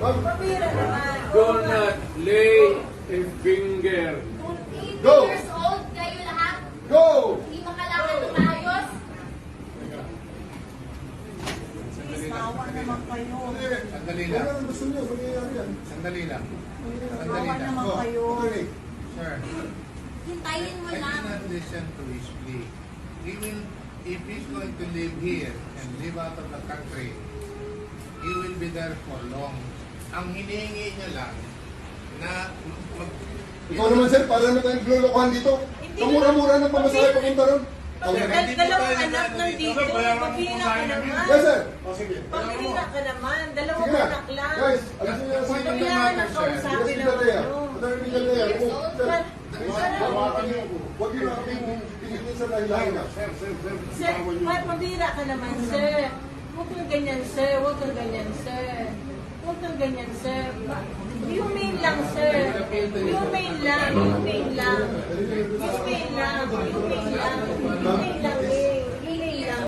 Pabira naman. Do not lay a finger. 18 Go! years old kayo lahat. Go! Hindi makalakad ng maayos. Please, maawa naman kayo. Sandali Kung lang. ano gusto niyo, mangyayari yan. Sandali lang. Sandali Maawa lang. naman kayo. Okay. Sir, Hintayin mo I lang. cannot listen to his plea. Even if he's going to live here and live out of the country, he will be there for long. Ang hinihingi niya lang na Ikaw naman sir, para na tayong lulukuhan dito. Kamura-mura ng pamasahe papunta ron. Dalawang anak nandito. Pabira ka naman. Yes sir. Pabira ka naman. Sige Dalawang na. anak lang. Guys, alam niyo yung Point of the Kailangan matter, ang sir. kausapin ng Galea. ano. Madami ni Galea. Years old. Sir, huwag niyo na kami pinigil sa lahilahin na. Sir, pabira ka naman, sir. Huwag kang ganyan, sir. Huwag kang ganyan, sir. Huwag kang ganyan, sir. Humane lang, sir. Humane lang. Humane lang. Humane lang. Humane lang. Humane lang.